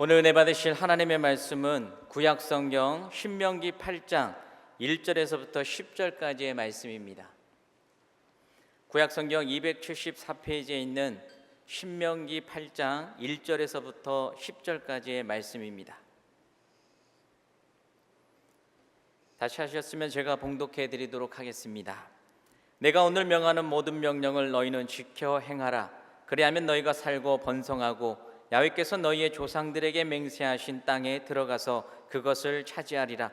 오늘 은혜 받으실 하나님의 말씀은 구약성경 신명기 8장 1절에서부터 10절까지의 말씀입니다. 구약성경 274페이지에 있는 신명기 8장 1절에서부터 10절까지의 말씀입니다. 다시 하셨으면 제가 봉독해 드리도록 하겠습니다. 내가 오늘 명하는 모든 명령을 너희는 지켜 행하라. 그리하면 너희가 살고 번성하고 야훼께서 너희의 조상들에게 맹세하신 땅에 들어가서 그것을 차지하리라.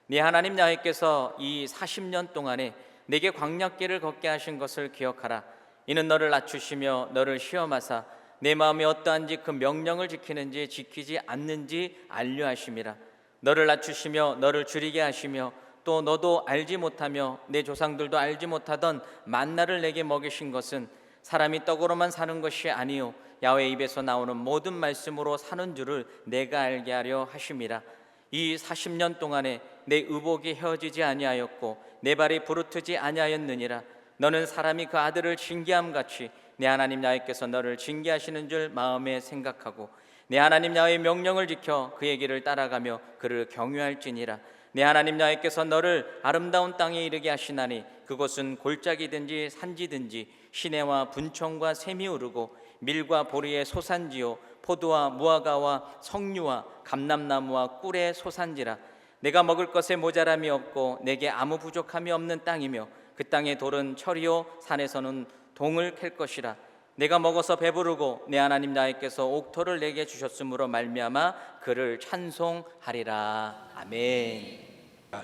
네 하나님 야훼께서 이 40년 동안에 내게 광야길을 걷게 하신 것을 기억하라. 이는 너를 낮추시며 너를 시험하사 내 마음이 어떠한지 그 명령을 지키는지 지키지 않는지 알려하심이라. 너를 낮추시며 너를 줄이게 하시며 또 너도 알지 못하며 내 조상들도 알지 못하던 만나를 내게 먹이신 것은 사람이 떡으로만 사는 것이 아니요 야훼의 입에서 나오는 모든 말씀으로 사는 줄을 내가 알게 하려 하심이라. 이 40년 동안에 내 의복이 헤어지지 아니하였고 내 발이 부르트지 아니하였느니라. 너는 사람이 그 아들을 징계함 같이 내 하나님 야훼께서 너를 징계하시는 줄 마음에 생각하고 내 하나님 야훼의 명령을 지켜 그의 길을 따라가며 그를 경유할지니라. 내 하나님 야훼께서 너를 아름다운 땅에 이르게 하시나니 그곳은 골짜기든지 산지든지 시내와 분청과 샘이 흐르고 밀과 보리의 소산지요 포도와 무화과와 석류와 감람나무와 꿀의 소산지라. 내가 먹을 것에 모자람이 없고 내게 아무 부족함이 없는 땅이며 그 땅의 돌은 철이요 산에서는 동을 캘 것이라. 내가 먹어서 배부르고 내 하나님 야훼께서 옥토를 내게 주셨으므로 말미암아 그를 찬송하리라. 아멘.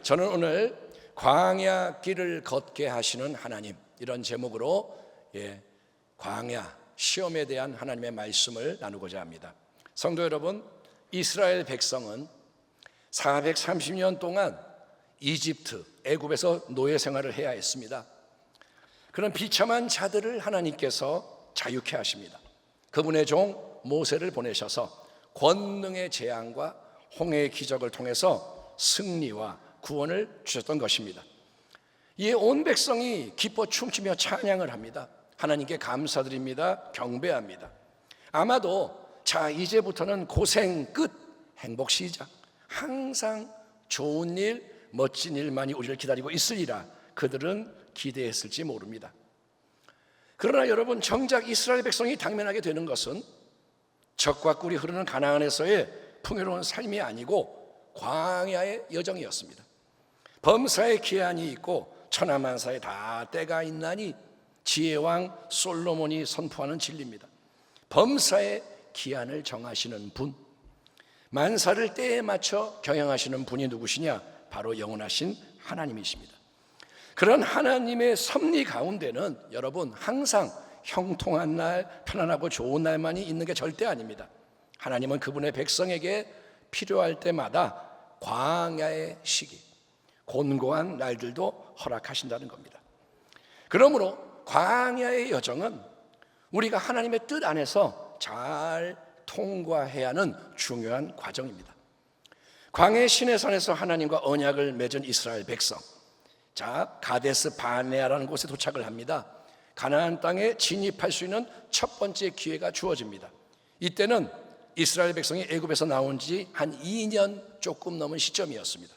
저는 오늘 광야 길을 걷게 하시는 하나님, 이런 제목으로 광야 시험에 대한 하나님의 말씀을 나누고자 합니다. 성도 여러분, 이스라엘 백성은 430년 동안 이집트, 애굽에서 노예 생활을 해야 했습니다. 그런 비참한 자들을 하나님께서 자유케 하십니다. 그분의 종 모세를 보내셔서 권능의 재앙과 홍해의 기적을 통해서 승리와 구원을 주셨던 것입니다. 이에 온 백성이 기뻐 춤추며 찬양을 합니다. 하나님께 감사드립니다. 경배합니다. 아마도 이제부터는 고생 끝, 행복 시작, 항상 좋은 일, 멋진 일만이 우리를 기다리고 있으리라 그들은 기대했을지 모릅니다. 그러나 여러분, 정작 이스라엘 백성이 당면하게 되는 것은 젖과 꿀이 흐르는 가나안에서의 풍요로운 삶이 아니고 광야의 여정이었습니다. 범사에 기한이 있고 천하만사에 다 때가 있나니 지혜왕 솔로몬이 선포하는 진리입니다. 범사에 기한을 정하시는 분, 만사를 때에 맞춰 경영하시는 분이 누구시냐? 바로 영원하신 하나님이십니다. 그런 하나님의 섭리 가운데는 여러분, 항상 형통한 날, 편안하고 좋은 날만이 있는 게 절대 아닙니다. 하나님은 그분의 백성에게 필요할 때마다 광야의 시기, 곤고한 날들도 허락하신다는 겁니다. 그러므로 광야의 여정은 우리가 하나님의 뜻 안에서 잘 통과해야 하는 중요한 과정입니다. 광야의 시내산에서 하나님과 언약을 맺은 이스라엘 백성, 가데스 바네아라는 곳에 도착을 합니다. 가나안 땅에 진입할 수 있는 첫 번째 기회가 주어집니다. 이때는 이스라엘 백성이 애굽에서 나온 지 한 2년 조금 넘은 시점이었습니다.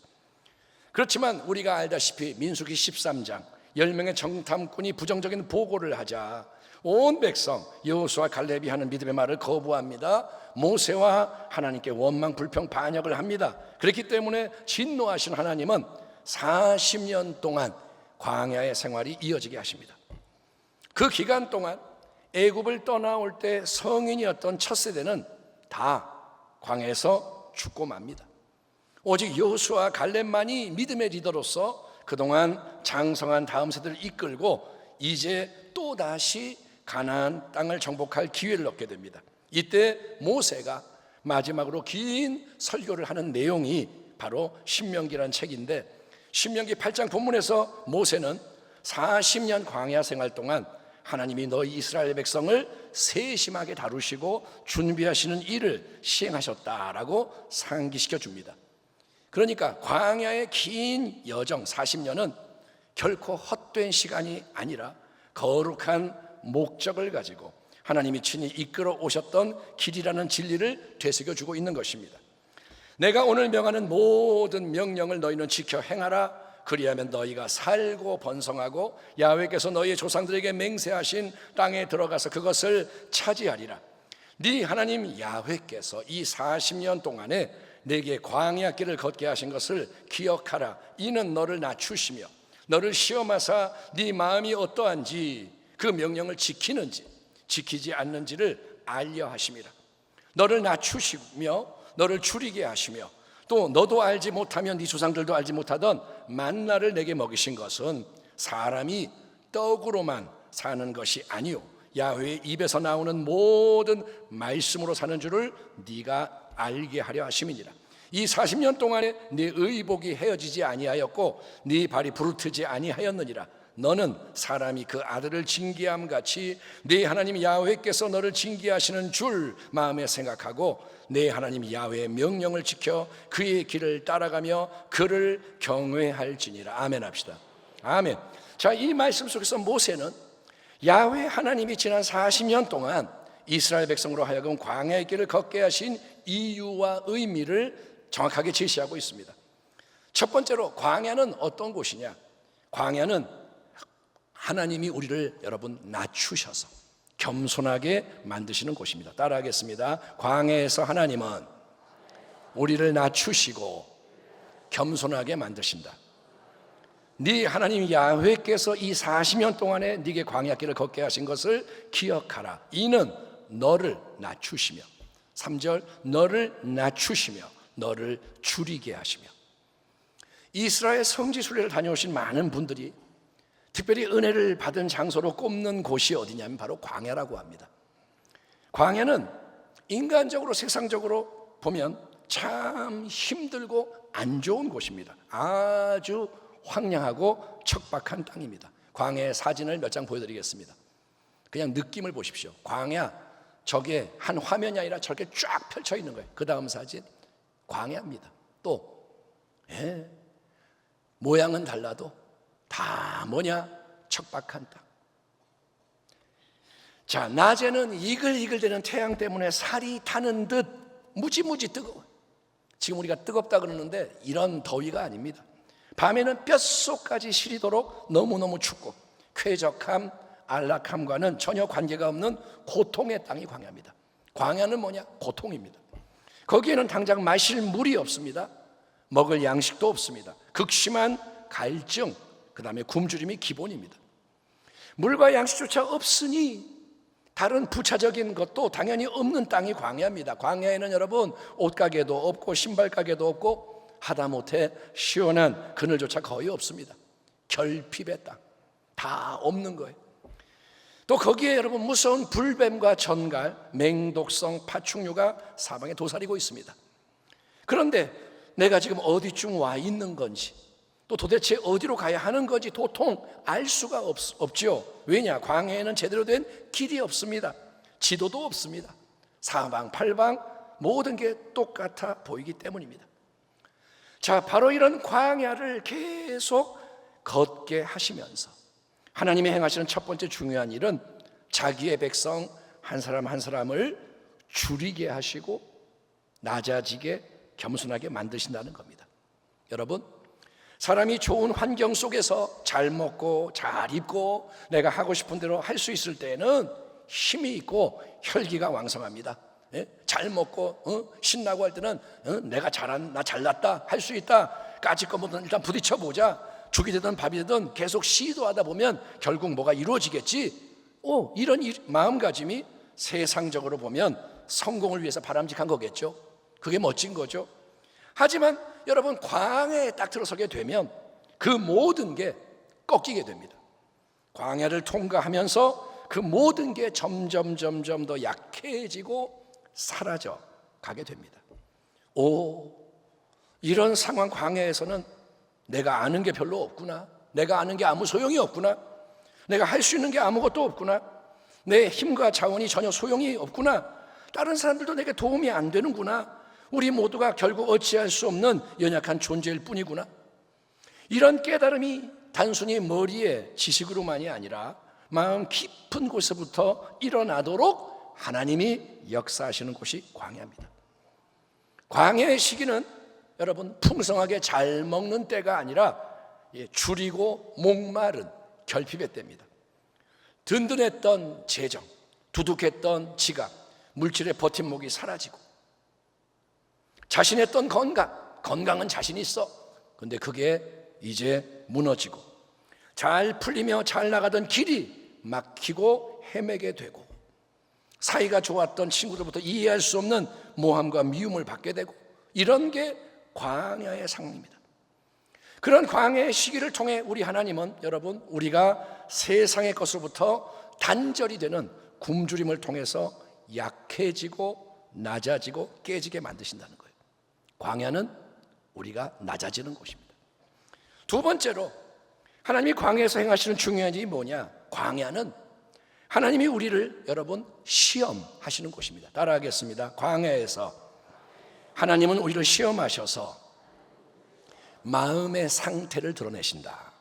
그렇지만 우리가 알다시피 민수기 13장 10명의 정탐꾼이 부정적인 보고를 하자 온 백성 여호수아 갈렙이 하는 믿음의 말을 거부합니다. 모세와 하나님께 원망 불평 반역을 합니다. 그렇기 때문에 진노하신 하나님은 40년 동안 광야의 생활이 이어지게 하십니다. 그 기간 동안 애굽을 떠나올 때 성인이었던 첫 세대는 다 광야에서 죽고 맙니다. 오직 여호수아 갈렙만이 믿음의 리더로서 그동안 장성한 다음 세대를 이끌고 이제 또다시 가나안 땅을 정복할 기회를 얻게 됩니다. 이때 모세가 마지막으로 긴 설교를 하는 내용이 바로 신명기라는 책인데, 신명기 8장 본문에서 모세는 40년 광야 생활 동안 하나님이 너희 이스라엘 백성을 세심하게 다루시고 준비하시는 일을 시행하셨다라고 상기시켜 줍니다. 그러니까 광야의 긴 여정 40년은 결코 헛된 시간이 아니라 거룩한 목적을 가지고 하나님이 친히 이끌어 오셨던 길이라는 진리를 되새겨주고 있는 것입니다. 내가 오늘 명하는 모든 명령을 너희는 지켜 행하라. 그리하면 너희가 살고 번성하고 야훼께서 너희의 조상들에게 맹세하신 땅에 들어가서 그것을 차지하리라. 네 하나님 야훼께서 이 40년 동안에 내게 광야 길을 걷게 하신 것을 기억하라. 이는 너를 낮추시며 너를 시험하사 네 마음이 어떠한지 그 명령을 지키는지 지키지 않는지를 알려 하심이라. 너를 낮추시며 너를 줄이게 하시며 또 너도 알지 못하면 네 조상들도 알지 못하던 만나를 내게 먹이신 것은 사람이 떡으로만 사는 것이 아니요 야훼의 입에서 나오는 모든 말씀으로 사는 줄을 네가 알게 하려 하심이니라. 이 40년 동안에 네 의복이 헤어지지 아니하였고 네 발이 부르트지 아니하였느니라. 너는 사람이 그 아들을 징계함 같이 네 하나님 야훼께서 너를 징계하시는 줄 마음에 생각하고 네 하나님 야훼의 명령을 지켜 그의 길을 따라가며 그를 경외할지니라. 아멘 합시다. 아멘. 자, 이 말씀 속에서 모세는 야훼 하나님이 지난 40년 동안 이스라엘 백성으로 하여금 광야의 길을 걷게 하신 이유와 의미를 정확하게 제시하고 있습니다. 첫 번째로 광야는 어떤 곳이냐? 광야는 하나님이 우리를 여러분 낮추셔서 겸손하게 만드시는 곳입니다. 따라하겠습니다. 광야에서 하나님은 우리를 낮추시고 겸손하게 만드신다. 네 하나님 야훼께서 이 40년 동안에 네게 광야길을 걷게 하신 것을 기억하라. 이는 너를 낮추시며 3절 너를 낮추시며 너를 줄이게 하시며. 이스라엘 성지 순례를 다녀오신 많은 분들이 특별히 은혜를 받은 장소로 꼽는 곳이 어디냐면 바로 광야라고 합니다. 광야는 인간적으로 세상적으로 보면 참 힘들고 안 좋은 곳입니다. 아주 황량하고 척박한 땅입니다. 광야의 사진을 몇 장 보여드리겠습니다. 그냥 느낌을 보십시오. 광야, 저게 한 화면이 아니라 저렇게 쫙 펼쳐 있는 거예요. 그 다음 사진 광야입니다. 또 모양은 달라도 다 뭐냐? 척박한 땅. 자, 낮에는 이글이글대는 태양 때문에 살이 타는 듯 무지무지 뜨거워요. 지금 우리가 뜨겁다 그러는데 이런 더위가 아닙니다. 밤에는 뼛속까지 시리도록 너무너무 춥고 쾌적함, 안락함과는 전혀 관계가 없는 고통의 땅이 광야입니다. 광야는 뭐냐? 고통입니다. 거기에는 당장 마실 물이 없습니다. 먹을 양식도 없습니다. 극심한 갈증, 그 다음에 굶주림이 기본입니다. 물과 양식조차 없으니 다른 부차적인 것도 당연히 없는 땅이 광야입니다. 광야에는 여러분 옷가게도 없고 신발가게도 없고 하다못해 시원한 그늘조차 거의 없습니다. 결핍의 땅, 다 없는 거예요. 또 거기에 여러분 무서운 불뱀과 전갈, 맹독성 파충류가 사방에 도사리고 있습니다. 그런데 내가 지금 어디쯤 와 있는 건지 또 도대체 어디로 가야 하는 건지 도통 알 수가 없죠. 왜냐? 광야에는 제대로 된 길이 없습니다. 지도도 없습니다. 사방팔방 모든 게 똑같아 보이기 때문입니다. 자, 바로 이런 광야를 계속 걷게 하시면서 하나님이 행하시는 첫 번째 중요한 일은 자기의 백성 한 사람 한 사람을 줄이게 하시고 낮아지게 겸손하게 만드신다는 겁니다. 여러분, 사람이 좋은 환경 속에서 잘 먹고 잘 입고 내가 하고 싶은 대로 할 수 있을 때는 힘이 있고 혈기가 왕성합니다. 잘 먹고 신나고 할 때는 내가 나 잘났다, 할 수 있다, 까짓 거보다 일단 부딪혀보자. 죽이 되든 밥이 되든 계속 시도하다 보면 결국 뭐가 이루어지겠지. 이런 마음가짐이 세상적으로 보면 성공을 위해서 바람직한 거겠죠. 그게 멋진 거죠. 하지만 여러분, 광야에 딱 들어서게 되면 그 모든 게 꺾이게 됩니다. 광야를 통과하면서 그 모든 게 점점 더 약해지고 사라져 가게 됩니다. 이런 상황, 광야에서는 내가 아는 게 별로 없구나, 내가 아는 게 아무 소용이 없구나, 내가 할 수 있는 게 아무것도 없구나, 내 힘과 자원이 전혀 소용이 없구나, 다른 사람들도 내게 도움이 안 되는구나, 우리 모두가 결국 어찌할 수 없는 연약한 존재일 뿐이구나. 이런 깨달음이 단순히 머리의 지식으로만이 아니라 마음 깊은 곳에서부터 일어나도록 하나님이 역사하시는 곳이 광야입니다. 광야의 시기는 여러분 풍성하게 잘 먹는 때가 아니라 줄이고 목마른 결핍의 때입니다. 든든했던 재정, 두둑했던 지각, 물질의 버팀목이 사라지고 자신했던 건강은 자신 있어. 근데 그게 이제 무너지고 잘 풀리며 잘 나가던 길이 막히고 헤매게 되고 사이가 좋았던 친구들부터 이해할 수 없는 모함과 미움을 받게 되고 이런 게 광야의 상황입니다. 그런 광야의 시기를 통해 우리 하나님은 여러분 우리가 세상의 것으로부터 단절이 되는 굶주림을 통해서 약해지고 낮아지고 깨지게 만드신다는 거예요. 광야는 우리가 낮아지는 곳입니다. 두 번째로 하나님이 광야에서 행하시는 중요한 일이 뭐냐? 광야는 하나님이 우리를 여러분 시험하시는 곳입니다. 따라하겠습니다. 광야에서 하나님은 우리를 시험하셔서 마음의 상태를 드러내신다.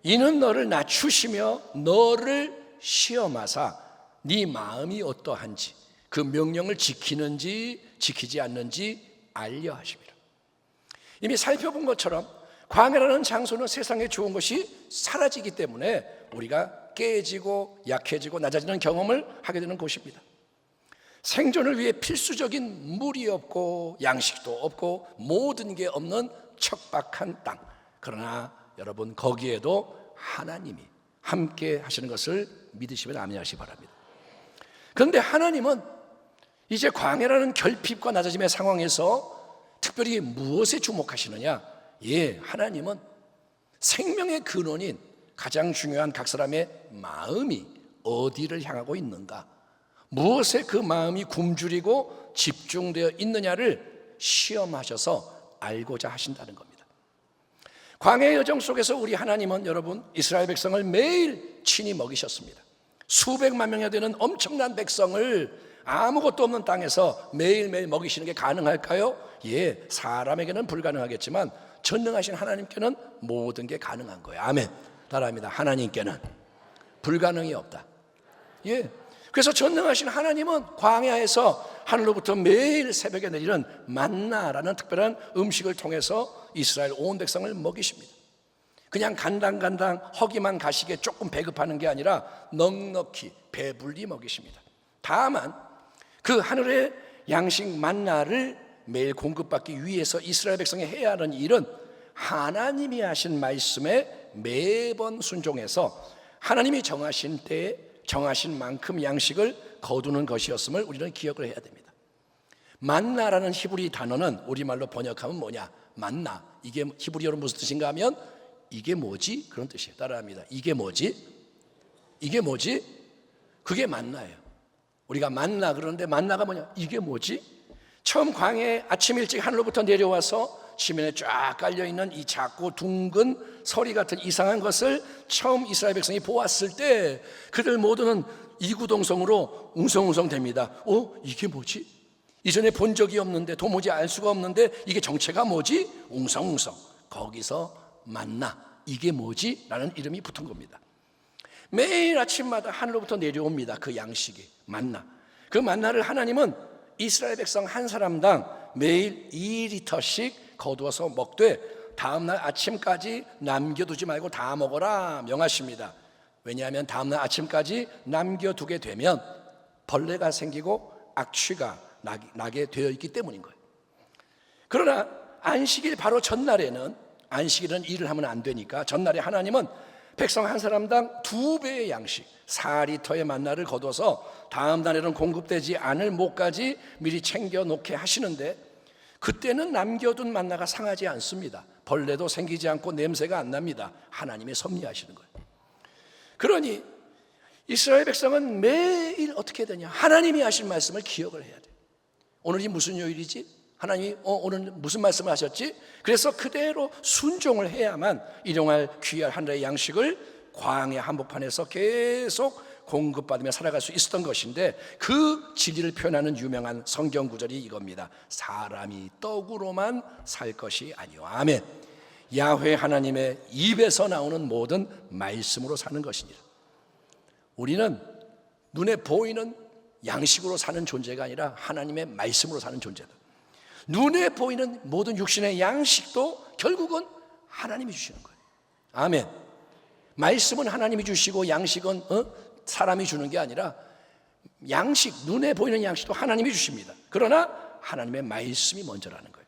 이는 너를 낮추시며 너를 시험하사 네 마음이 어떠한지 그 명령을 지키는지 지키지 않는지 알려 하십니다. 이미 살펴본 것처럼 광야라는 장소는 세상에 좋은 것이 사라지기 때문에 우리가 깨지고 약해지고 낮아지는 경험을 하게 되는 곳입니다. 생존을 위해 필수적인 물이 없고 양식도 없고 모든 게 없는 척박한 땅. 그러나 여러분 거기에도 하나님이 함께 하시는 것을 믿으시면 아멘하시기 바랍니다. 그런데 하나님은 이제 광야라는 결핍과 낮아짐의 상황에서 특별히 무엇에 주목하시느냐? 하나님은 생명의 근원인 가장 중요한 각 사람의 마음이 어디를 향하고 있는가, 무엇에 그 마음이 굶주리고 집중되어 있느냐를 시험하셔서 알고자 하신다는 겁니다. 광야의 여정 속에서 우리 하나님은 여러분 이스라엘 백성을 매일 친히 먹이셨습니다. 수백만 명이 되는 엄청난 백성을 아무것도 없는 땅에서 매일매일 먹이시는 게 가능할까요? 사람에게는 불가능하겠지만 전능하신 하나님께는 모든 게 가능한 거예요. 아멘. 따라합니다. 하나님께는 불가능이 없다. 그래서 전능하신 하나님은 광야에서 하늘로부터 매일 새벽에 내리는 만나라는 특별한 음식을 통해서 이스라엘 온 백성을 먹이십니다. 그냥 간당간당 허기만 가시게 조금 배급하는 게 아니라 넉넉히 배불리 먹이십니다. 다만 그 하늘의 양식 만나를 매일 공급받기 위해서 이스라엘 백성이 해야 하는 일은 하나님이 하신 말씀에 매번 순종해서 하나님이 정하신 때에 정하신 만큼 양식을 거두는 것이었음을 우리는 기억을 해야 됩니다. 만나라는 히브리 단어는 우리말로 번역하면 뭐냐? 만나. 이게 히브리어로 무슨 뜻인가 하면 이게 뭐지? 그런 뜻이에요. 따라합니다. 이게 뭐지? 이게 뭐지? 그게 만나예요. 우리가 만나 그러는데 만나가 뭐냐? 이게 뭐지? 처음 광야에 아침 일찍 하늘로부터 내려와서 지면에 쫙 깔려있는 이 작고 둥근 서리 같은 이상한 것을 처음 이스라엘 백성이 보았을 때 그들 모두는 이구동성으로 웅성웅성 됩니다. 이게 뭐지? 이전에 본 적이 없는데 도무지 알 수가 없는데 이게 정체가 뭐지? 웅성웅성. 거기서 만나, 이게 뭐지? 라는 이름이 붙은 겁니다. 매일 아침마다 하늘로부터 내려옵니다. 그 양식이 만나. 그 만나를 하나님은 이스라엘 백성 한 사람당 매일 2리터씩 거두어서 먹되 다음날 아침까지 남겨두지 말고 다 먹어라 명하십니다. 왜냐하면 다음날 아침까지 남겨두게 되면 벌레가 생기고 악취가 나게 되어 있기 때문인 거예요. 그러나 안식일 바로 전날에는, 안식일은 일을 하면 안 되니까 전날에 하나님은 백성 한 사람당 2배의 양식 4리터의 만나를 거둬서 다음 날에는 공급되지 않을 목까지 미리 챙겨 놓게 하시는데 그때는 남겨둔 만나가 상하지 않습니다. 벌레도 생기지 않고 냄새가 안 납니다. 하나님이 섭리하시는 거예요. 그러니 이스라엘 백성은 매일 어떻게 되냐? 하나님이 하신 말씀을 기억을 해야 돼요. 오늘이 무슨 요일이지? 하나님이 오늘 무슨 말씀을 하셨지? 그래서 그대로 순종을 해야만 일용할 귀할 하늘의 양식을 광야 한복판에서 계속 공급받으며 살아갈 수 있었던 것인데 그 진리를 표현하는 유명한 성경 구절이 이겁니다. 사람이 떡으로만 살 것이 아니오. 아멘. 야훼 하나님의 입에서 나오는 모든 말씀으로 사는 것이니라. 우리는 눈에 보이는 양식으로 사는 존재가 아니라 하나님의 말씀으로 사는 존재다. 눈에 보이는 모든 육신의 양식도 결국은 하나님이 주시는 거예요. 아멘. 말씀은 하나님이 주시고 양식은 사람이 주는 게 아니라 양식, 눈에 보이는 양식도 하나님이 주십니다. 그러나 하나님의 말씀이 먼저라는 거예요.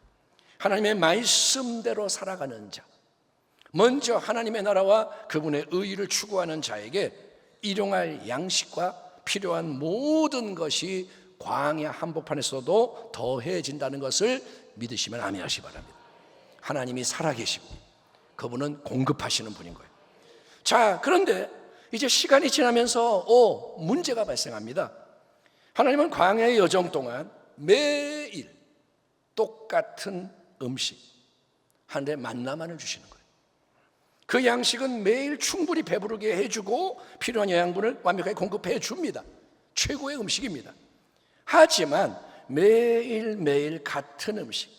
하나님의 말씀대로 살아가는 자, 먼저 하나님의 나라와 그분의 의의를 추구하는 자에게 일용할 양식과 필요한 모든 것이 광야 한복판에서도 더해진다는 것을 믿으시면 아멘 하시기 바랍니다. 하나님이 살아계시고 그분은 공급하시는 분인 거예요. 자, 그런데 이제 시간이 지나면서 문제가 발생합니다. 하나님은 광야의 여정 동안 매일 똑같은 음식, 하늘의 만나만을 주시는 거예요. 그 양식은 매일 충분히 배부르게 해주고 필요한 영양분을 완벽하게 공급해 줍니다. 최고의 음식입니다. 하지만 매일매일 같은 음식,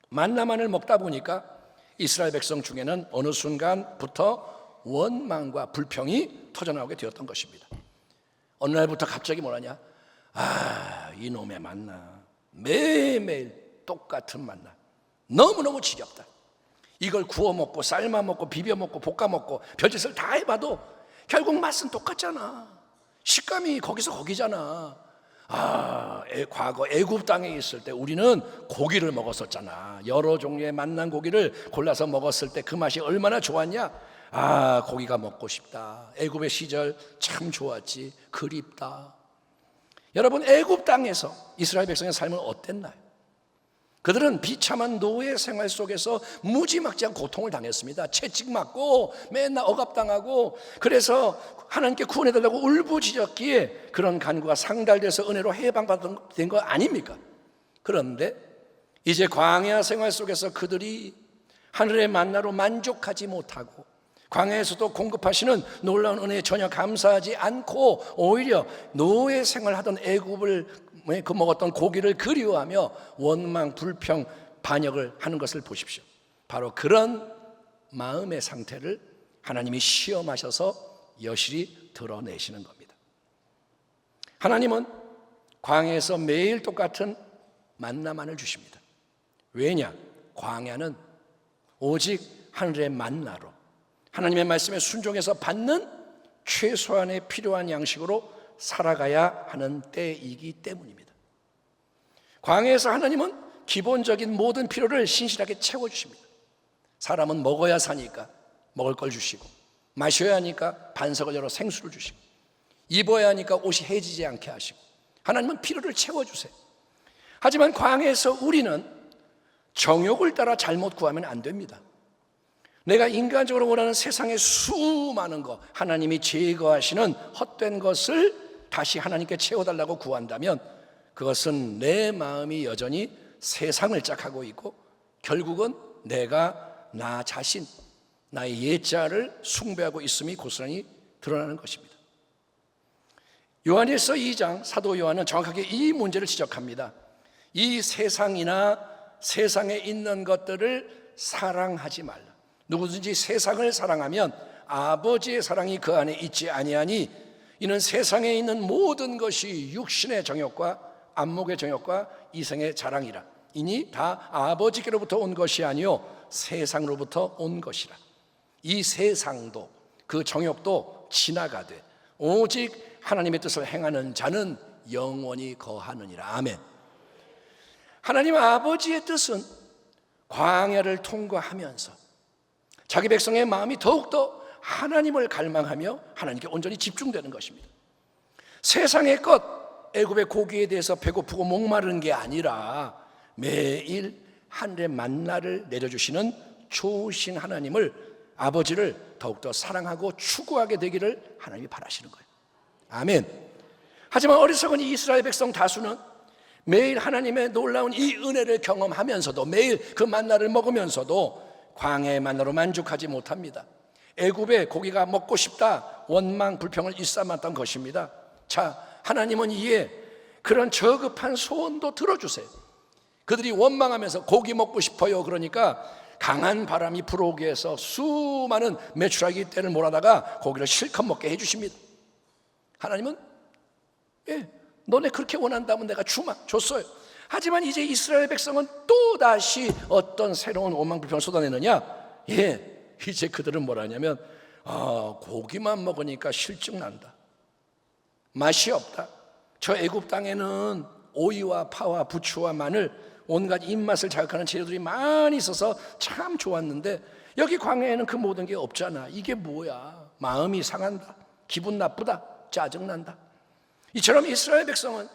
만나만을 먹다 보니까 이스라엘 백성 중에는 어느 순간부터 원망과 불평이 터져나오게 되었던 것입니다. 어느 날부터 갑자기 뭐라냐? 이놈의 만나, 매일매일 똑같은 만나, 너무너무 지겹다. 이걸 구워 먹고 삶아 먹고 비벼 먹고 볶아 먹고 별짓을 다 해봐도 결국 맛은 똑같잖아. 식감이 거기서 거기잖아. 과거 애굽 땅에 있을 때 우리는 고기를 먹었었잖아. 여러 종류의 맛난 고기를 골라서 먹었을 때 그 맛이 얼마나 좋았냐? 고기가 먹고 싶다. 애굽의 시절 참 좋았지. 그립다. 여러분, 애굽 땅에서 이스라엘 백성의 삶은 어땠나요? 그들은 비참한 노예 생활 속에서 무지막지한 고통을 당했습니다. 채찍맞고 맨날 억압당하고, 그래서 하나님께 구원해달라고 울부짖었기에 그런 간구가 상달돼서 은혜로 해방받은 거 아닙니까? 그런데 이제 광야 생활 속에서 그들이 하늘의 만나로 만족하지 못하고 광야에서도 공급하시는 놀라운 은혜에 전혀 감사하지 않고 오히려 노예 생활하던 애굽을 먹었던 고기를 그리워하며 원망, 불평, 반역을 하는 것을 보십시오. 바로 그런 마음의 상태를 하나님이 시험하셔서 여실히 드러내시는 겁니다. 하나님은 광야에서 매일 똑같은 만나만을 주십니다. 왜냐? 광야는 오직 하늘의 만나로 하나님의 말씀에 순종해서 받는 최소한의 필요한 양식으로 살아가야 하는 때이기 때문입니다. 광야에서 하나님은 기본적인 모든 필요를 신실하게 채워주십니다. 사람은 먹어야 사니까 먹을 걸 주시고, 마셔야 하니까 반석을 열어 생수를 주시고, 입어야 하니까 옷이 해지지 않게 하시고, 하나님은 필요를 채워주세요. 하지만 광야에서 우리는 정욕을 따라 잘못 구하면 안 됩니다. 내가 인간적으로 원하는 세상의 수많은 것, 하나님이 제거하시는 헛된 것을 다시 하나님께 채워달라고 구한다면 그것은 내 마음이 여전히 세상을 짝하고 있고 결국은 내가 나 자신, 나의 옛자를 숭배하고 있음이 고스란히 드러나는 것입니다. 요한일서 2장 사도 요한은 정확하게 이 문제를 지적합니다. 이 세상이나 세상에 있는 것들을 사랑하지 말라. 누구든지 세상을 사랑하면 아버지의 사랑이 그 안에 있지 아니하니 이는 세상에 있는 모든 것이 육신의 정욕과 안목의 정욕과 이생의 자랑이라. 이니 다 아버지께로부터 온 것이 아니요 세상으로부터 온 것이라. 이 세상도 그 정욕도 지나가되 오직 하나님의 뜻을 행하는 자는 영원히 거하느니라. 아멘. 하나님 아버지의 뜻은 광야를 통과하면서 자기 백성의 마음이 더욱더 하나님을 갈망하며 하나님께 온전히 집중되는 것입니다. 세상의 것, 애굽의 고기에 대해서 배고프고 목마른 게 아니라 매일 하늘의 만나를 내려주시는 좋으신 하나님을, 아버지를 더욱더 사랑하고 추구하게 되기를 하나님이 바라시는 거예요. 아멘. 하지만 어리석은 이 이스라엘 백성 다수는 매일 하나님의 놀라운 이 은혜를 경험하면서도 매일 그 만나를 먹으면서도 광야의 만나로 만족하지 못합니다. 애굽의 고기가 먹고 싶다 원망 불평을 일삼았던 것입니다. 자, 하나님은 이에 그런 저급한 소원도 들어주세요. 그들이 원망하면서 고기 먹고 싶어요 그러니까 강한 바람이 불어오게 해서 수많은 메추라기 떼를 몰아다가 고기를 실컷 먹게 해주십니다. 하나님은 너네 그렇게 원한다면 내가 줬어요. 하지만 이제 이스라엘 백성은 또다시 어떤 새로운 오만 불평을 쏟아내느냐? 이제 그들은 뭐라 하냐면 고기만 먹으니까 실증 난다, 맛이 없다. 저 애굽 땅에는 오이와 파와 부추와 마늘, 온갖 입맛을 자극하는 재료들이 많이 있어서 참 좋았는데 여기 광야에는 그 모든 게 없잖아. 이게 뭐야? 마음이 상한다, 기분 나쁘다, 짜증난다. 이처럼 이스라엘 백성은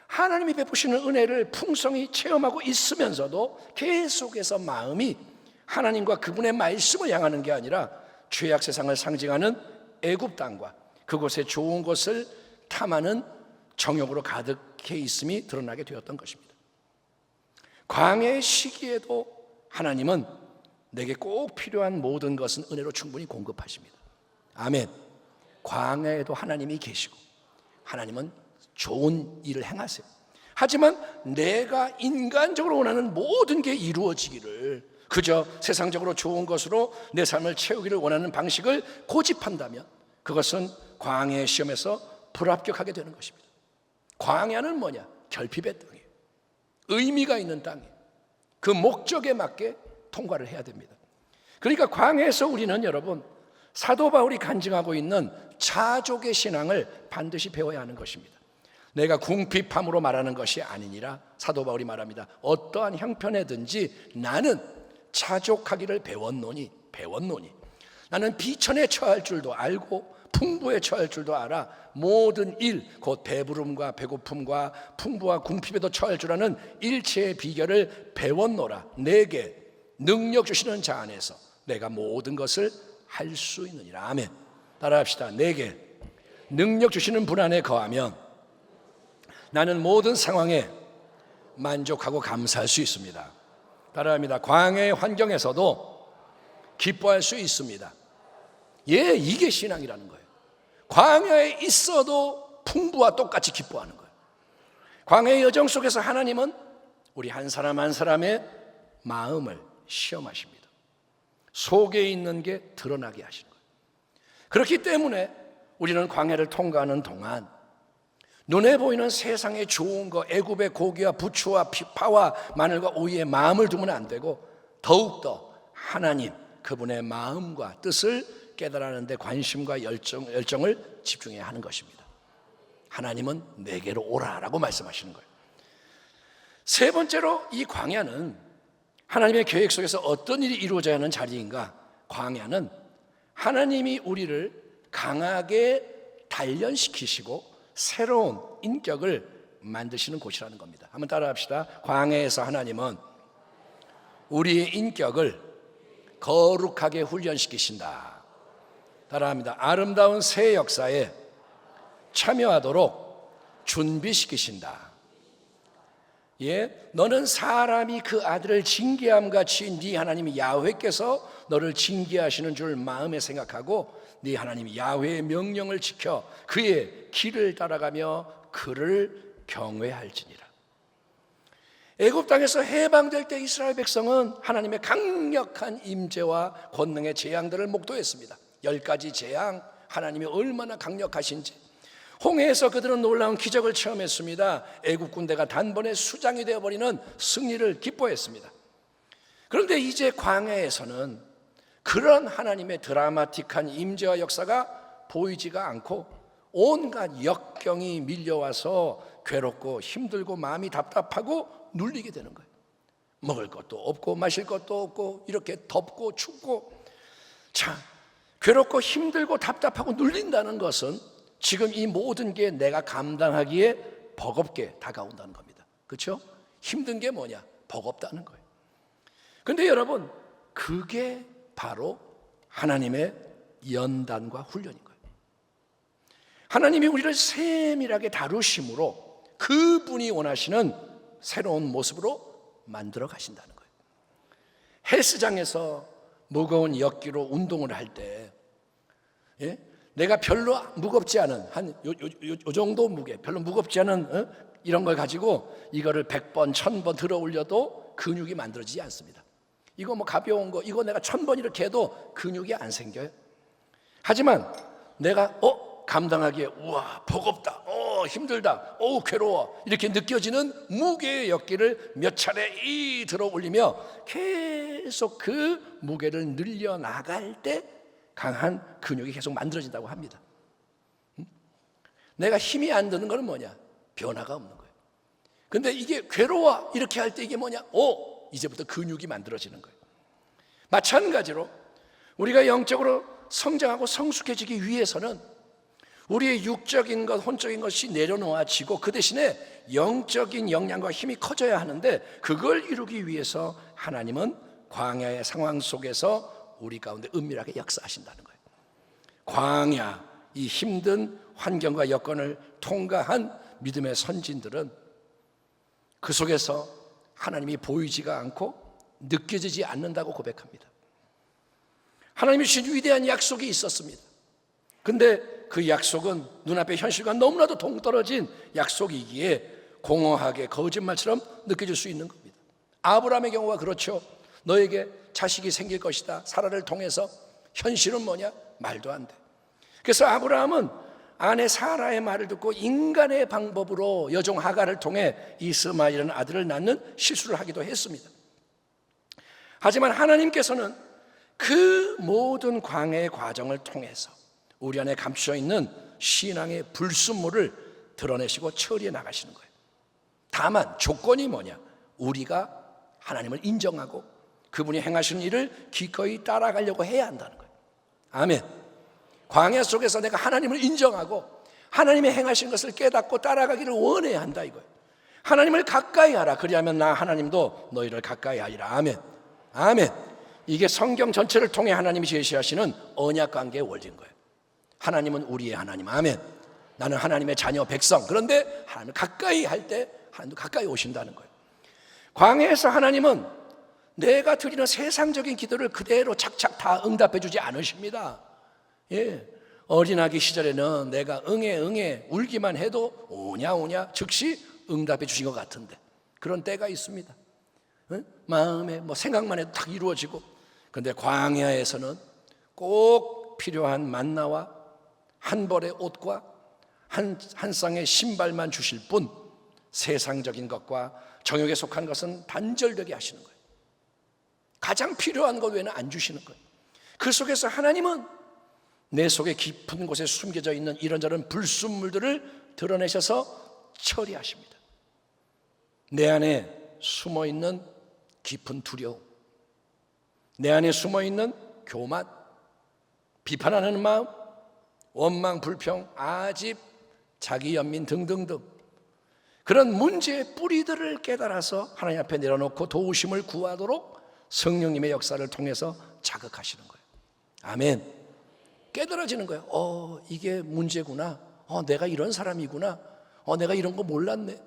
하나님이 베푸시는 은혜를 풍성히 체험하고 있으면서도 계속해서 마음이 하나님과 그분의 말씀을 향하는 게 아니라 죄악 세상을 상징하는 애굽 땅과 그곳의 좋은 것을 탐하는 정욕으로 가득해 있음이 드러나게 되었던 것입니다. 광야의 시기에도 하나님은 내게 꼭 필요한 모든 것은 은혜로 충분히 공급하십니다. 아멘. 광야에도 하나님이 계시고 하나님은 좋은 일을 행하세요. 하지만 내가 인간적으로 원하는 모든 게 이루어지기를 그저 세상적으로 좋은 것으로 내 삶을 채우기를 원하는 방식을 고집한다면 그것은 광야의 시험에서 불합격하게 되는 것입니다. 광야는 뭐냐? 결핍의 땅이에요. 의미가 있는 땅이에요. 그 목적에 맞게 통과를 해야 됩니다. 그러니까 광야에서 우리는 여러분 사도 바울이 간증하고 있는 자족의 신앙을 반드시 배워야 하는 것입니다. 내가 궁핍함으로 말하는 것이 아니니라 사도 바울이 말합니다. 어떠한 형편에든지 나는 자족하기를 배웠노니 나는 비천에 처할 줄도 알고 풍부에 처할 줄도 알아 모든 일 곧 배부름과 배고픔과 풍부와 궁핍에도 처할 줄 아는 일체의 비결을 배웠노라. 내게 능력 주시는 자 안에서 내가 모든 것을 할 수 있느니라. 아멘. 따라합시다. 내게 능력 주시는 분 안에 거하면 나는 모든 상황에 만족하고 감사할 수 있습니다. 따라합니다. 광야의 환경에서도 기뻐할 수 있습니다. 이게 신앙이라는 거예요. 광야에 있어도 풍부와 똑같이 기뻐하는 거예요. 광야의 여정 속에서 하나님은 우리 한 사람 한 사람의 마음을 시험하십니다. 속에 있는 게 드러나게 하시는 거예요. 그렇기 때문에 우리는 광야를 통과하는 동안 눈에 보이는 세상의 좋은 거, 애굽의 고기와 부추와 파와 마늘과 오이에 마음을 두면 안 되고 더욱더 하나님 그분의 마음과 뜻을 깨달아내는 데 관심과 열정을 집중해야 하는 것입니다. 하나님은 내게로 오라라고 말씀하시는 거예요. 세 번째로 이 광야는 하나님의 계획 속에서 어떤 일이 이루어져야 하는 자리인가? 광야는 하나님이 우리를 강하게 단련시키시고 새로운 인격을 만드시는 곳이라는 겁니다. 한번 따라합시다. 광야에서 하나님은 우리의 인격을 거룩하게 훈련시키신다. 따라합니다. 아름다운 새 역사에 참여하도록 준비시키신다. 너는 사람이 그 아들을 징계함 같이 네 하나님 야훼께서 너를 징계하시는 줄 마음에 생각하고 네 하나님 야훼의 명령을 지켜 그의 길을 따라가며 그를 경외할지니라. 애굽 땅에서 해방될 때 이스라엘 백성은 하나님의 강력한 임재와 권능의 재앙들을 목도했습니다. 10가지 재앙, 하나님이 얼마나 강력하신지. 홍해에서 그들은 놀라운 기적을 체험했습니다. 애국 군대가 단번에 수장이 되어버리는 승리를 기뻐했습니다. 그런데 이제 광야에서는 그런 하나님의 드라마틱한 임재와 역사가 보이지가 않고 온갖 역경이 밀려와서 괴롭고 힘들고 마음이 답답하고 눌리게 되는 거예요. 먹을 것도 없고 마실 것도 없고 이렇게 덥고 춥고 참 괴롭고 힘들고 답답하고 눌린다는 것은 지금 이 모든 게 내가 감당하기에 버겁게 다가온다는 겁니다. 그렇죠? 힘든 게 뭐냐? 버겁다는 거예요. 그런데 여러분 그게 바로 하나님의 연단과 훈련인 거예요. 하나님이 우리를 세밀하게 다루심으로 그분이 원하시는 새로운 모습으로 만들어 가신다는 거예요. 헬스장에서 무거운 역기로 운동을 할 때 내가 별로 무겁지 않은 요 정도 무게, 별로 무겁지 않은 이런 걸 가지고 이거를 100번, 1000번 들어 올려도 근육이 만들어지지 않습니다. 이거 뭐 가벼운 거, 이거 내가 1000번 이렇게 해도 근육이 안 생겨요. 하지만 내가 감당하기에 우와 버겁다, 힘들다, 괴로워 이렇게 느껴지는 무게의 역기를 몇 차례 들어 올리며 계속 그 무게를 늘려 나갈 때 강한 근육이 계속 만들어진다고 합니다. 내가 힘이 안 드는 것은 뭐냐? 변화가 없는 거예요. 근데 이게 괴로워 이렇게 할 때 이게 뭐냐? 이제부터 근육이 만들어지는 거예요. 마찬가지로 우리가 영적으로 성장하고 성숙해지기 위해서는 우리의 육적인 것, 혼적인 것이 내려놓아지고 그 대신에 영적인 역량과 힘이 커져야 하는데, 그걸 이루기 위해서 하나님은 광야의 상황 속에서 우리 가운데 은밀하게 역사하신다는 거예요. 광야, 이 힘든 환경과 여건을 통과한 믿음의 선진들은 그 속에서 하나님이 보이지가 않고 느껴지지 않는다고 고백합니다. 하나님이 주신 위대한 약속이 있었습니다. 근데 그 약속은 눈앞의 현실과 너무나도 동떨어진 약속이기에 공허하게 거짓말처럼 느껴질 수 있는 겁니다. 아브라함의 경우가 그렇죠. 너에게 자식이 생길 것이다, 사라를 통해서. 현실은 뭐냐? 말도 안 돼. 그래서 아브라함은 아내 사라의 말을 듣고 인간의 방법으로 여종 하갈을 통해 이스마엘이라는 아들을 낳는 실수를 하기도 했습니다. 하지만 하나님께서는 그 모든 광야의 과정을 통해서 우리 안에 감추어 있는 신앙의 불순물을 드러내시고 처리해 나가시는 거예요. 다만 조건이 뭐냐? 우리가 하나님을 인정하고 그분이 행하시는 일을 기꺼이 따라가려고 해야 한다는 거예요. 아멘. 광야 속에서 내가 하나님을 인정하고 하나님의 행하신 것을 깨닫고 따라가기를 원해야 한다 이거예요. 하나님을 가까이 하라. 그리하면 나 하나님도 너희를 가까이 하리라. 아멘. 아멘. 이게 성경 전체를 통해 하나님이 제시하시는 언약 관계의 원리인 거예요. 하나님은 우리의 하나님. 아멘. 나는 하나님의 자녀 백성. 그런데 하나님을 가까이 할 때 하나님도 가까이 오신다는 거예요. 광야에서 하나님은 내가 드리는 세상적인 기도를 그대로 착착 다 응답해 주지 않으십니다. 어린아기 시절에는 내가 응애 울기만 해도 오냐 즉시 응답해 주신 것 같은데 그런 때가 있습니다. 마음에 생각만 해도 딱 이루어지고. 그런데 광야에서는 꼭 필요한 만나와 한 벌의 옷과 한 쌍의 신발만 주실 뿐, 세상적인 것과 정욕에 속한 것은 단절되게 하시는 거예요. 가장 필요한 것 외에는 안 주시는 거예요. 그 속에서 하나님은 내 속에 깊은 곳에 숨겨져 있는 이런저런 불순물들을 드러내셔서 처리하십니다. 내 안에 숨어있는 깊은 두려움, 내 안에 숨어있는 교만, 비판하는 마음, 원망, 불평, 아집, 자기 연민 등등등 그런 문제의 뿌리들을 깨달아서 하나님 앞에 내려놓고 도우심을 구하도록 성령님의 역사를 통해서 자극하시는 거예요. 아멘. 깨달아지는 거예요. 이게 문제구나. 내가 이런 사람이구나. 내가 이런 거 몰랐네.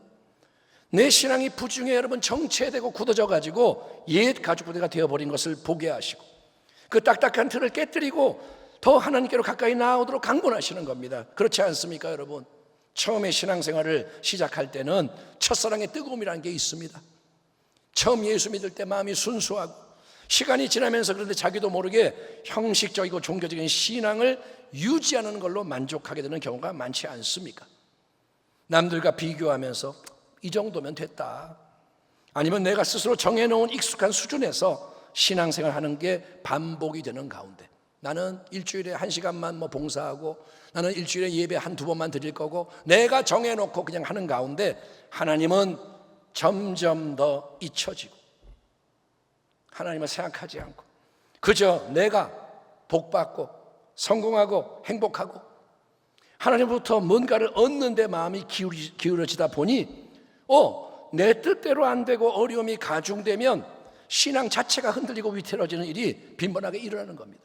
내 신앙이 부중에 여러분 정체되고 굳어져 가지고 옛 가죽부대가 되어버린 것을 보게 하시고 그 딱딱한 틀을 깨뜨리고 더 하나님께로 가까이 나아오도록 강권하시는 겁니다. 그렇지 않습니까 여러분? 처음에 신앙생활을 시작할 때는 첫사랑의 뜨거움이라는 게 있습니다. 처음 예수 믿을 때 마음이 순수하고 시간이 지나면서 그런데 자기도 모르게 형식적이고 종교적인 신앙을 유지하는 걸로 만족하게 되는 경우가 많지 않습니까? 남들과 비교하면서 이 정도면 됐다, 아니면 내가 스스로 정해놓은 익숙한 수준에서 신앙생활 하는 게 반복이 되는 가운데 나는 일주일에 1시간만 봉사하고 나는 일주일에 예배 1-2번만 드릴 거고 내가 정해놓고 그냥 하는 가운데 하나님은 점점 더 잊혀지고 하나님을 생각하지 않고 그저 내가 복받고 성공하고 행복하고 하나님부터 뭔가를 얻는 데 마음이 기울어지다 보니 내 뜻대로 안 되고 어려움이 가중되면 신앙 자체가 흔들리고 위태로워지는 일이 빈번하게 일어나는 겁니다.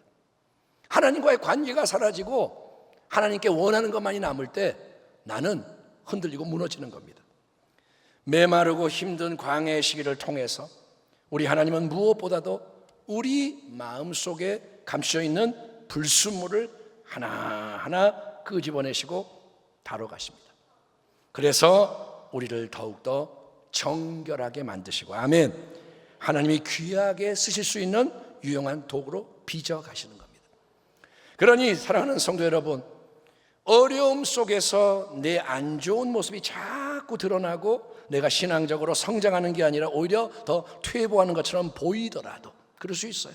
하나님과의 관계가 사라지고 하나님께 원하는 것만이 남을 때 나는 흔들리고 무너지는 겁니다. 메마르고 힘든 광야의 시기를 통해서 우리 하나님은 무엇보다도 우리 마음속에 감춰져 있는 불순물을 하나하나 끄집어내시고 다뤄가십니다. 그래서 우리를 더욱더 정결하게 만드시고 아멘. 하나님이 귀하게 쓰실 수 있는 유용한 도구로 빚어 가시는 겁니다. 그러니 사랑하는 성도 여러분, 어려움 속에서 내 안 좋은 모습이 자꾸 드러나고 내가 신앙적으로 성장하는 게 아니라 오히려 더 퇴보하는 것처럼 보이더라도, 그럴 수 있어요.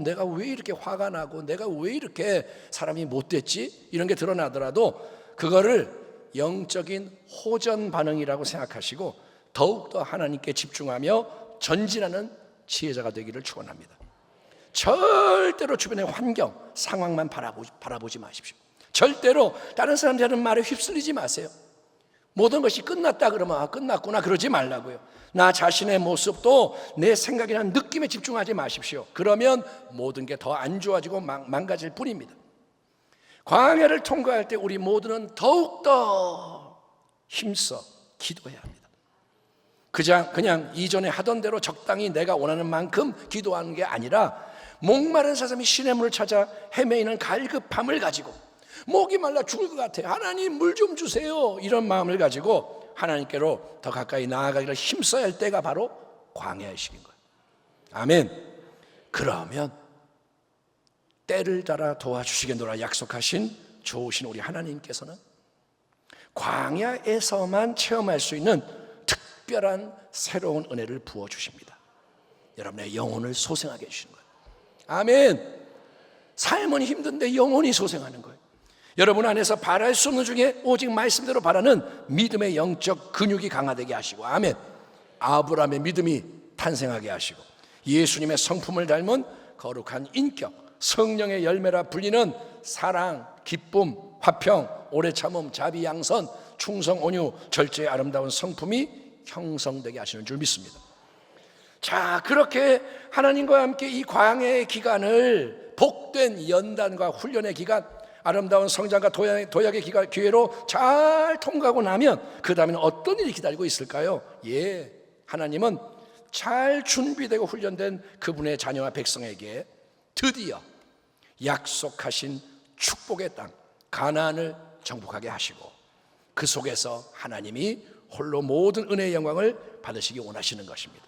내가 왜 이렇게 화가 나고 내가 왜 이렇게 사람이 못됐지? 이런 게 드러나더라도 그거를 영적인 호전 반응이라고 생각하시고 더욱더 하나님께 집중하며 전진하는 지혜자가 되기를 축원합니다. 절대로 주변의 환경, 상황만 바라보지 마십시오. 절대로 다른 사람들이 하는 말에 휩쓸리지 마세요. 모든 것이 끝났다 그러면 끝났구나 그러지 말라고요. 나 자신의 모습도 내 생각이나 느낌에 집중하지 마십시오. 그러면 모든 게 더 안 좋아지고 망가질 뿐입니다. 광야를 통과할 때 우리 모두는 더욱더 힘써 기도해야 합니다. 그냥 이전에 하던 대로 적당히 내가 원하는 만큼 기도하는 게 아니라 목마른 사람이 시냇 물을 찾아 헤매이는 갈급함을 가지고 목이 말라 죽을 것 같아, 하나님 물 좀 주세요, 이런 마음을 가지고 하나님께로 더 가까이 나아가기를 힘써야 할 때가 바로 광야의 시기인 거예요. 아멘. 그러면 때를 따라 도와주시겠노라 약속하신 좋으신 우리 하나님께서는 광야에서만 체험할 수 있는 특별한 새로운 은혜를 부어주십니다. 여러분의 영혼을 소생하게 해주시는 거예요. 아멘. 삶은 힘든데 영혼이 소생하는 거예요. 여러분 안에서 바랄 수 없는 중에 오직 말씀대로 바라는 믿음의 영적 근육이 강화되게 하시고, 아멘. 아브라함의 믿음이 탄생하게 하시고, 예수님의 성품을 닮은 거룩한 인격, 성령의 열매라 불리는 사랑, 기쁨, 화평, 오래 참음, 자비, 양선, 충성, 온유, 절제의 아름다운 성품이 형성되게 하시는 줄 믿습니다. 자, 그렇게 하나님과 함께 이 광야의 기간을 복된 연단과 훈련의 기간, 아름다운 성장과 도약의 기회로 잘 통과하고 나면 그 다음에는 어떤 일이 기다리고 있을까요? 하나님은 잘 준비되고 훈련된 그분의 자녀와 백성에게 드디어 약속하신 축복의 땅 가나안을 정복하게 하시고, 그 속에서 하나님이 홀로 모든 은혜의 영광을 받으시기 원하시는 것입니다.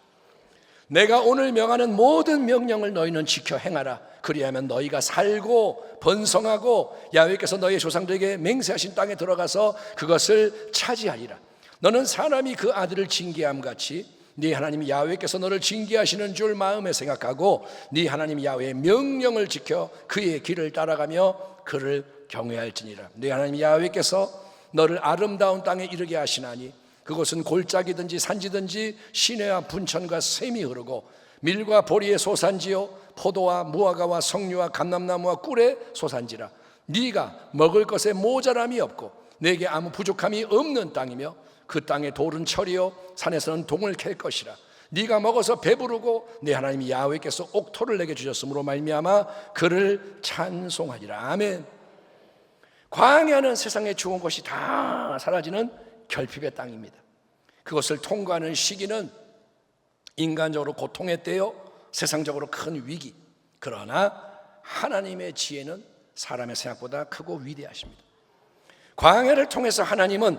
내가 오늘 명하는 모든 명령을 너희는 지켜 행하라. 그리하면 너희가 살고 번성하고 야훼께서 너희 조상들에게 맹세하신 땅에 들어가서 그것을 차지하리라. 너는 사람이 그 아들을 징계함 같이 네 하나님 야훼께서 너를 징계하시는 줄 마음에 생각하고 네 하나님 야훼의 명령을 지켜 그의 길을 따라가며 그를 경외할지니라. 네 하나님 야훼께서 너를 아름다운 땅에 이르게 하시나니 그곳은 골짜기든지 산지든지 시내와 분천과 샘이 흐르고 밀과 보리의 소산지요 포도와 무화과와 석류와 감람나무와 꿀의 소산지라. 네가 먹을 것에 모자람이 없고 내게 아무 부족함이 없는 땅이며 그 땅에 돌은 철이요 산에서는 동을 캘 것이라. 네가 먹어서 배부르고 네 하나님 야훼께서 옥토를 내게 주셨으므로 말미암아 그를 찬송하리라. 아멘. 광야는 세상에 좋은 것이 다 사라지는 결핍의 땅입니다. 그것을 통과하는 시기는 인간적으로 고통의 때요, 세상적으로 큰 위기. 그러나 하나님의 지혜는 사람의 생각보다 크고 위대하십니다. 광야를 통해서 하나님은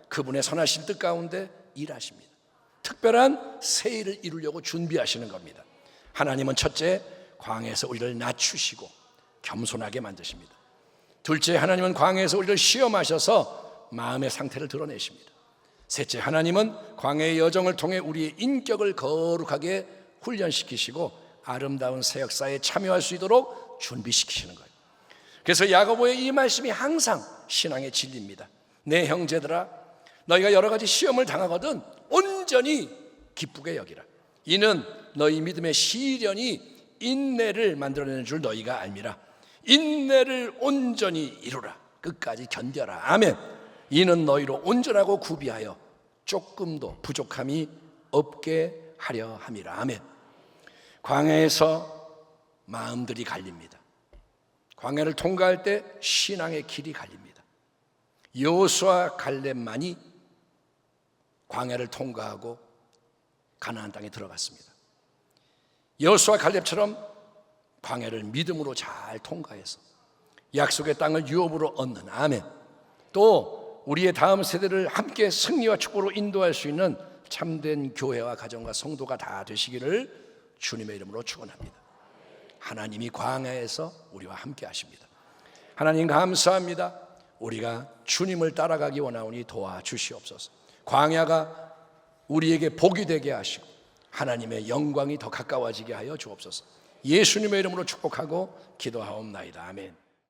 그분의 선하신 뜻 가운데 일하십니다. 특별한 새 일을 이루려고 준비하시는 겁니다. 하나님은 첫째, 광야에서 우리를 낮추시고 겸손하게 만드십니다. 둘째, 하나님은 광야에서 우리를 시험하셔서 마음의 상태를 드러내십니다. 셋째, 하나님은 광야의 여정을 통해 우리의 인격을 거룩하게 훈련시키시고 아름다운 새 역사에 참여할 수 있도록 준비시키시는 거예요. 그래서 야고보의 이 말씀이 항상 신앙의 진리입니다. 내 형제들아, 너희가 여러 가지 시험을 당하거든 온전히 기쁘게 여기라. 이는 너희 믿음의 시련이 인내를 만들어내는 줄 너희가 알미라. 인내를 온전히 이루라. 끝까지 견뎌라. 아멘. 이는 너희로 온전하고 구비하여 조금도 부족함이 없게 하려 함이라. 아멘. 광야에서 마음들이 갈립니다. 광야를 통과할 때 신앙의 길이 갈립니다. 여호수아 갈렙만이 광야를 통과하고 가나안 땅에 들어갔습니다. 여호수아 갈렙처럼 광야를 믿음으로 잘 통과해서 약속의 땅을 유업으로 얻는, 아멘. 또 우리의 다음 세대를 함께 승리와 축복으로 인도할 수 있는 참된 교회와 가정과 성도가 다 되시기를 주님의 이름으로 축원합니다. 하나님이 광야에서 우리와 함께 하십니다. 하나님 감사합니다. 우리가 주님을 따라가기 원하오니 도와주시옵소서. 광야가 우리에게 복이 되게 하시고 하나님의 영광이 더 가까워지게 하여 주옵소서. 예수님의 이름으로 축복하고 기도하옵나이다. 아멘.